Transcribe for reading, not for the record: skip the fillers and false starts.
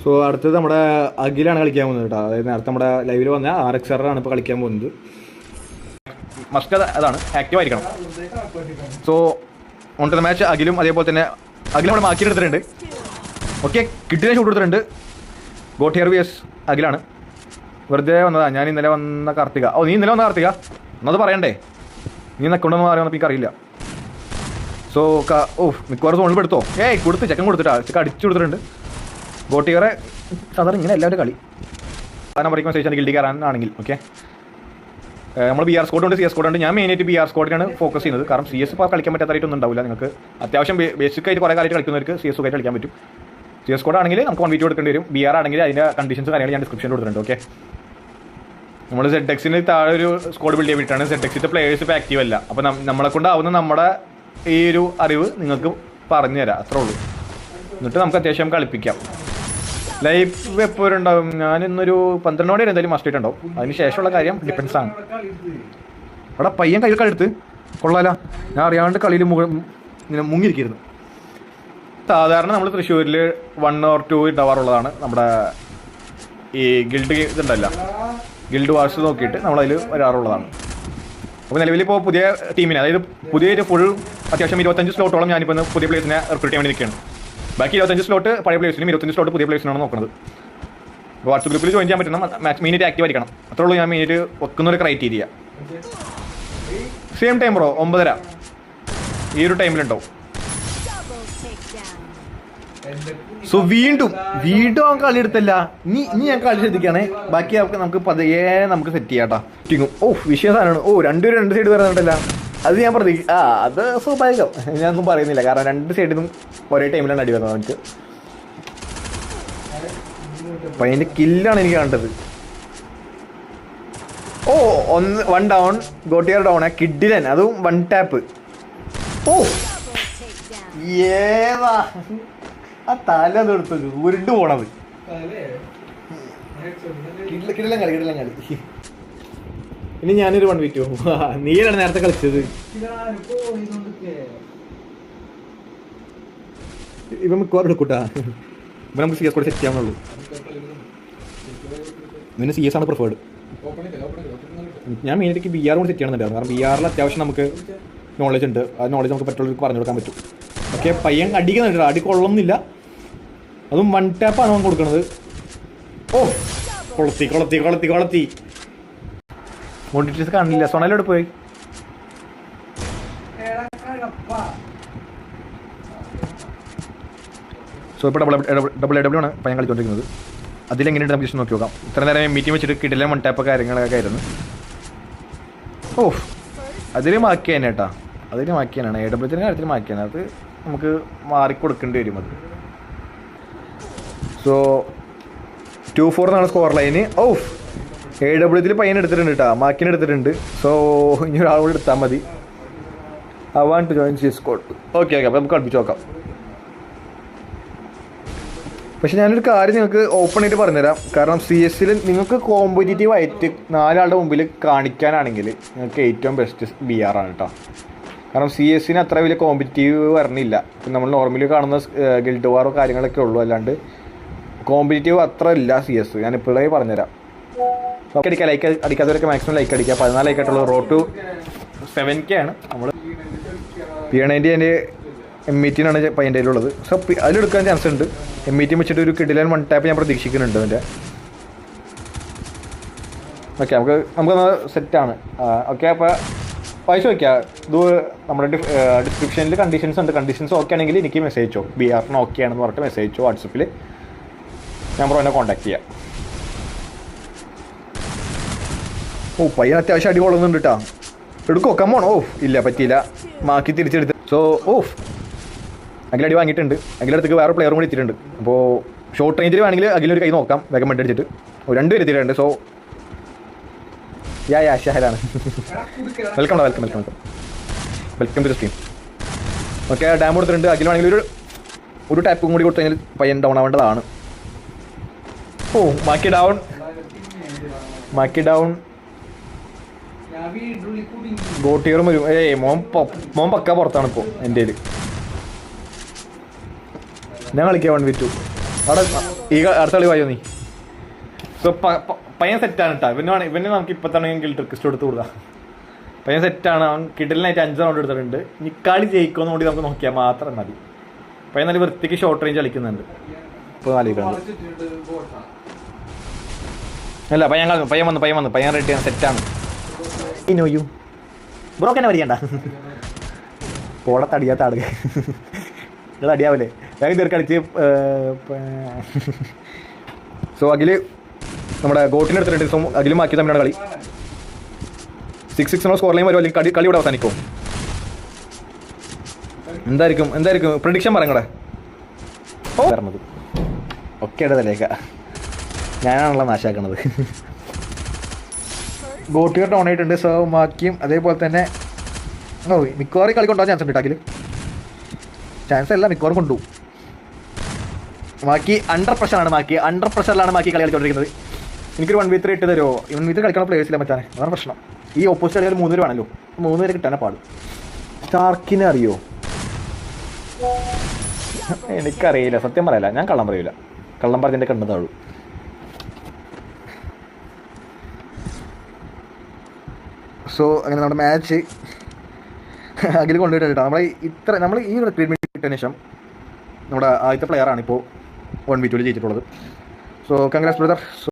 So അടുത്തത് നമ്മുടെ അഖിലാണ് കളിക്കാൻ പോകുന്നത് കേട്ടോ. അതായത് നേരത്തെ നമ്മുടെ ലൈവിൽ വന്ന RXR ആണ് ഇപ്പോൾ കളിക്കാൻ പോകുന്നത്. മസ്റ്റ് അതാണ് ആക്റ്റീവ് ആയിരിക്കണം. So on to the match അഖിലും അതേപോലെ തന്നെ അഖിലും അവിടെ മാക്കിയെടുത്തിട്ടുണ്ട്. ഓക്കെ, കിട്ടിയ ഷൂട്ട് എടുത്തിട്ടുണ്ട്. ഗോട്ട് ഹിയർ വിയസ് അഖിലാണ്. വെറുതെ വന്നതാ. ഞാൻ ഇന്നലെ വന്ന കാർത്തിക. ഓ, നീ ഇന്നലെ വന്ന കാർത്തിക എന്നത് പറയണ്ടേ? നീ നെക്കൊണ്ടെന്ന് പറയുമ്പോൾ എനിക്ക് അറിയില്ല. സോ മിക്കവാറും സോണിൽ എടുത്തോ. കൊടുത്ത് ചെക്കൻ കൊടുത്തിട്ടാ. ചെക്കൻ അടിച്ചു കൊടുത്തിട്ടുണ്ട്. ഗോട്ട് ഹിയറെ സാധാരണ ഇങ്ങനെ എല്ലാവരും കളി കാരണം പറയുമ്പോൾ ചോദിച്ചാൽ ഗിൽഡി കയറാനാണെങ്കിൽ. ഓക്കെ, നമ്മൾ BR സ്കോഡ് ഉണ്ട്, CS സ്കോഡ് ഉണ്ട്. ഞാൻ മെയിനായിട്ട് BR സ്കോഡിനാണ് ഫോക്കസ് ചെയ്യുന്നത്. കാരണം CS ഇപ്പോൾ കളിക്കാൻ പറ്റാത്തതായിട്ടൊന്നും ഉണ്ടാവില്ല. നിങ്ങൾക്ക് അത്യാവശ്യം ബേസിക്കായിട്ട് കുറേ കാലമായിട്ട് കളിക്കുന്നവർക്ക് CS സുഖമായിട്ട് കളിക്കാൻ പറ്റും. CS സ്കോഡ് ആണെങ്കിൽ നമുക്ക് 1v2 എടുക്കേണ്ടി വരും. BR ആണെങ്കിൽ അതിൻ്റെ കണ്ടീഷൻസ് കാര്യങ്ങൾ ഞാൻ ഡിസ്ക്രിപ്ഷനിൽ കൊടുത്തിട്ടുണ്ട്. ഓക്കെ, നമ്മൾ ZXന് താഴെ ഒരു സ്കോഡ് ബിൽഡ് ചെയ്യാൻ വേണ്ടിയിട്ടാണ്. ZXത്തെ പ്ലേയേഴ്സ് ഇപ്പോൾ ആക്റ്റീവ് അല്ല. അപ്പോൾ നമ്മളെ കൊണ്ടാവുന്ന നമ്മുടെ ഈ ഒരു അറിവ് നിങ്ങൾക്ക് പറഞ്ഞു തരാം, അത്രേ ഉള്ളൂ. എന്നിട്ട് നമുക്ക് അത്യാവശ്യം കളിപ്പിക്കാം. ലൈവ് എപ്പോഴും ഉണ്ടാവും. ഞാനിന്നൊരു 12 മണി വരെ എന്തായാലും മസ്റ്റ് ആയിട്ടുണ്ടാവും. അതിന് ശേഷമുള്ള കാര്യം ഡിപ്പെൻസ് ആണ്. അവിടെ പയ്യൻ കയ്യിൽ കളിയെടുത്ത് കൊള്ളാല. ഞാൻ അറിയാണ്ട് കളിയിൽ ഇങ്ങനെ മുങ്ങിയിരിക്കുന്നു. സാധാരണ നമ്മൾ തൃശ്ശൂരിൽ 1 or 2 ഉണ്ടാവാറുള്ളതാണ് നമ്മുടെ ഈ ഗിൽഡ് ഇതുണ്ടല്ല, ഗിൽഡ് വാർസ് നോക്കിയിട്ട് നമ്മളതിൽ വരാറുള്ളതാണ്. അപ്പോൾ നിലവിലിപ്പോൾ പുതിയ ടീമിനെ, അതായത് പുതിയൊരു ഫുൾ അത്യാവശ്യം 25 സ്ലോട്ടോളം ഞാനിപ്പോൾ പുതിയ പ്ലേസിനെ റിക്രൂട്ട് ചെയ്യാൻ വേണ്ടി നിൽക്കുകയാണ്. ബാക്കി 25 സ്ലോട്ട് പഴയ പ്ലേസിനും 25 സ്ലോട്ട് പുതിയ പ്ലേസിനാണ് നോക്കുന്നത്. വാട്സപ്പ് ഗ്രൂപ്പിൽ ജോയിൻ ചെയ്യാൻ പറ്റുന്ന മാക്സ് മെയിനായിട്ട് ആക്റ്റീവ് ആയിരിക്കണം. അത്രേ ഉള്ളൂ ഞാൻ മെയിനായിട്ട് വെക്കുന്ന ഒരു ക്രൈറ്റീരിയ. സെയിം ടൈം ബ്രോ 9:30 ഈ ഒരു ടൈമിലുണ്ടാവും. സോ വീണ്ടും അവൻ കളി എടുത്തല്ല. ഇനി ഞാൻ കളി ശ്രദ്ധിക്കുകയാണേ. ബാക്കി നമുക്ക് പതിയെ നമുക്ക് സെറ്റ് ചെയ്യാം കേട്ടോ. വിഷയ സാധനമാണ്. രണ്ടുപേരും 2 സൈഡ് വരുന്നുണ്ടല്ല. അത് ഞാൻ അത് സ്വാഭാവികം. ഞാനൊന്നും പറയുന്നില്ല. കാരണം 2 സൈഡിൽ നിന്നും ഒരേ ടൈമിലാണ് അടി വരുന്നത് അവർക്ക്. അപ്പം അതിൻ്റെ കില്ലാണ് എനിക്ക് കണ്ടത്. 1 ഡൗൺ, ഗോട്ടിയർ ഡൗൺ. കിഡിലൻ, അതും 1 ടാപ്പ്. ഏതാ ആ തല എടുത്തു ഉരുണ്ട് പോണത്. കിടിലൻ കളി. ഇനി ഞാനൊരു 1v2. നീയാണ് നേരത്തെ കളിച്ചത്. ഇവ മിക്കവാറും എടുക്കൂട്ടാ. ഇപ്പം നമുക്ക് CS കൂടെ സെറ്റ് ചെയ്യാവുന്നുള്ളൂ. ഇതിന് CS ആണ് പ്രിഫേർഡ്. ഞാൻ മെയിനായിട്ട് BR കൂടി സെറ്റ് ചെയ്യണമെന്നുണ്ടായിരുന്നു. കാരണം BRൽ അത്യാവശ്യം നമുക്ക് നോളജ് ഉണ്ട്. ആ നോളജ് നമുക്ക് മറ്റുള്ളവർക്ക് പറഞ്ഞു കൊടുക്കാൻ പറ്റും. ഓക്കെ, പയ്യൻ അടിക്കുന്നുണ്ട്. അടി കൊള്ളൊന്നുമില്ല. അതും 1 ടാപ്പാണ് അവൻ കൊടുക്കുന്നത്. കൊളത്തി മോണിറ്റേഴ്സ് കാണില്ല. സൊണയിലോട്ട് പോയി. സോ ഇപ്പോൾ ഡബിൾ ആണ് പയ്യൻ കളിച്ചുകൊണ്ടിരിക്കുന്നത്. അതിലെങ്ങനെയുണ്ട് നമുക്ക് ജസ്റ്റ് നോക്കി നോക്കാം. ഇത്ര നേരം മീറ്റിംഗ് വെച്ചിട്ട് കിട്ടില്ല 1 ടാപ്പ് കാര്യങ്ങളൊക്കെ ആയിരുന്നു. അതിൽ മാക്കിയാണ് കേട്ടോ. അതിൽ മാക്കിയാണ് AWത്തിൻ്റെ കാര്യത്തിൽ മാക്കിയാണ്. അത് നമുക്ക് മാറിക്കൊടുക്കേണ്ടി വരും. അത് സോ 2-4 എന്നാണ് സ്കോർ ലൈന്. AWത്തിൽ പയ്യൻ എടുത്തിട്ടുണ്ട് കേട്ടോ. മാക്കിനെ എടുത്തിട്ടുണ്ട്. സോ ഇനി ഒരാളോട് എടുത്താൽ മതി. I want to join CS squad. Okay, അപ്പോൾ നമുക്ക് കളിപ്പിച്ച് നോക്കാം. പക്ഷെ ഞാനൊരു കാര്യം നിങ്ങൾക്ക് ഓപ്പൺ ആയിട്ട് പറഞ്ഞുതരാം. കാരണം CSൽ നിങ്ങൾക്ക് കോമ്പറ്റീറ്റീവ് ആയിട്ട് 4 ആളുടെ മുമ്പിൽ കാണിക്കാനാണെങ്കിൽ നിങ്ങൾക്ക് ഏറ്റവും ബെസ്റ്റ് BR ആണ് കേട്ടോ. കാരണം CSന് അത്ര വലിയ കോമ്പറ്റീറ്റീവ് വരണില്ല. ഇപ്പം നമ്മൾ നോർമലി കാണുന്ന ഗിൽഡ് വാറോ കാര്യങ്ങളൊക്കെ ഉള്ളൂ. അല്ലാണ്ട് കോമ്പറ്റീറ്റീവ് അത്ര ഇല്ല CS. ഞാൻ ഇപ്പോഴേ പറഞ്ഞുതരാം. ലൈക്ക് അടിക്കാത്തവരൊക്കെ മാക്സിമം ലൈക്ക് അടിക്കുക. 14 ലൈക്കായിട്ടുള്ള റോഡ് ടു 7K ആണ്. നമ്മൾ P90 എൻ്റെ M18 പയ്യൻ്റെ ഉള്ളത്. സോ അതിലെടുക്കാൻ ചാൻസ് ഉണ്ട്. M18 വെച്ചിട്ട് ഒരു കിടിലൻ 1 ടാപ്പ് ഞാൻ പ്രതീക്ഷിക്കുന്നുണ്ട് അതിൻ്റെ. ഓക്കെ, നമുക്കൊന്ന് സെറ്റാണ്. ഓക്കെ, അപ്പോൾ പൈസ വയ്ക്കുക. ഇത് നമ്മുടെ ഡിസ്ക്രിപ്ഷനിൽ കണ്ടീഷൻസ് ഉണ്ട്. കണ്ടീഷൻസ് ഓക്കെ ആണെങ്കിൽ എനിക്ക് മെസ്സേജ് അയച്ചോ. BRന് ഓക്കെ ആണെന്ന് പറഞ്ഞിട്ട് മെസ്സേജ് അയച്ചോ വാട്സപ്പിൽ. ഞാൻ എന്നെ കോൺടാക്ട് ചെയ്യാം. പയ്യൻ അത്യാവശ്യം അടി കൊള്ളുന്നുണ്ട് കേട്ടോ. എടുക്കോ, കമ്മോൺ. ഇല്ല, പറ്റിയില്ല. മാക്കി തിരിച്ചെടുത്ത്. സോ അഖിലടി വാങ്ങിയിട്ടുണ്ട്. അഖിലടുത്തേക്ക് വേറെ പ്ലെയറും കൂടി എത്തിയിട്ടുണ്ട്. അപ്പോൾ ഷോർട്ട് റേഞ്ചിൽ വേണമെങ്കിൽ അഖിലൊരു കൈ നോക്കാം. വേഗം മെഡ് അടിച്ചിട്ട് 2 പേര് എത്തിയിട്ടുണ്ട്. സോ ഷഹലാണ്. Welcome to the stream. Okay, ഡാം കൊടുത്തിട്ടുണ്ട്. അഖിലാണെങ്കിൽ ഒരു ടാപ്പും കൂടി കൊടുത്തു കഴിഞ്ഞാൽ പയ്യൻ ഡൗൺ ആവേണ്ടതാണ്. മാക്കി ഡൗൺ. ഗോട്ടിയറും വരും. മോൻ പക്ക പുറത്താണ് ഇപ്പോൾ എൻ്റെ. ഞാൻ കളിക്കാം 1v2 അവിടെ. ഈ അടുത്ത കളി വായോ നീ. സോ പയ്യൻ സെറ്റാണ് കേട്ടോ. ഇവന് നമുക്ക് ഇപ്പം തന്നെ റിക്വസ്റ്റ് എടുത്ത് കൊടുക്കാം. പയ്യൻ സെറ്റാണ്. അവൻ കിടലിനായിട്ട് 5 റൗണ്ട് എടുത്തിട്ടുണ്ട്. ഇനി കളി ജയിക്കുമെന്ന് കൂടി നമുക്ക് നോക്കിയാൽ മാത്രം മതി. പയ്യൻ നല്ല വൃത്തിക്ക് ഷോർട്ട് റേഞ്ച് കളിക്കുന്നുണ്ട്. ഇപ്പോൾ ആലോചിക്കണം. അല്ല പയ്യൻ വന്നു പയ്യൻ റെഡി ആണ്, സെറ്റാണ്. ഇനോയും ബ്രോക്ക് തന്നെ വരികണ്ട പോടത്തടിയാത്ത ആളുകൾ നിങ്ങൾ അടിയാവല്ലേ വേഗം തീർക്കടിച്ച്. സോ അഖില് നമ്മുടെ ഗോട്ടിന് എടുത്തിട്ടുണ്ട്. സോ അഖിലും ബാക്കി തമ്മിലാണ് കളി. 6-6 സ്കോർ ലൈൻ വരുമോ അല്ലെങ്കിൽ കളി ഇവിടെ അവസാനിക്കും? എന്തായിരിക്കും പ്രഡിക്ഷൻ പറയങ്ങളെ? പറഞ്ഞത് ഒക്കെ ഇടതല്ലേക്ക ഞാനാണല്ലോ നാശാക്കണത്. ഗോട്ടിയർ ഡൗൺ ആയിട്ടുണ്ട്. സോ ബാക്കിയും അതേപോലെ തന്നെ മിക്കവാറും കളി കൊണ്ടുപോകാൻ ചാൻസ് ഉണ്ട് ടാക്കിൽ. ചാൻസ് അല്ല, മിക്കവാറും കൊണ്ടുപോകും. ബാക്കി അണ്ടർ പ്രഷറിലാണ് ബാക്കി കളി കളിച്ചുകൊണ്ടിരിക്കുന്നത്. എനിക്കൊരു 1v3 ഇട്ട് തരുമോ? 1v3 കളിക്കണ പ്ലേയേഴ്സില്ല മറ്റാണ്, അതാണ് പ്രശ്നം. ഈ ഓപ്പോസിറ്റ് കളികൾ 3 പേര് വേണമല്ലോ, 3 പേര് കിട്ടാനേ പാടും. സ്റ്റാർക്കിനെ അറിയോ? എനിക്കറിയില്ല, സത്യം പറയില്ല. ഞാൻ കള്ളം പറയില്ല, കള്ളം പറഞ്ഞതിൻ്റെ കണ്ണതാളൂ. സോ അങ്ങനെ നമ്മുടെ മാച്ച് അഖിൽ കൊണ്ടുപോയിട്ടുണ്ട് കേട്ടോ. നമ്മൾ ഈ ഒരു ട്രീറ്റ്മെൻറ്റ് കിട്ടിയതിന് ശേഷം നമ്മുടെ ആദ്യത്തെ പ്ലെയറാണ് ഇപ്പോൾ 1v2 ജയിച്ചിട്ടുള്ളത്. So congrats brother.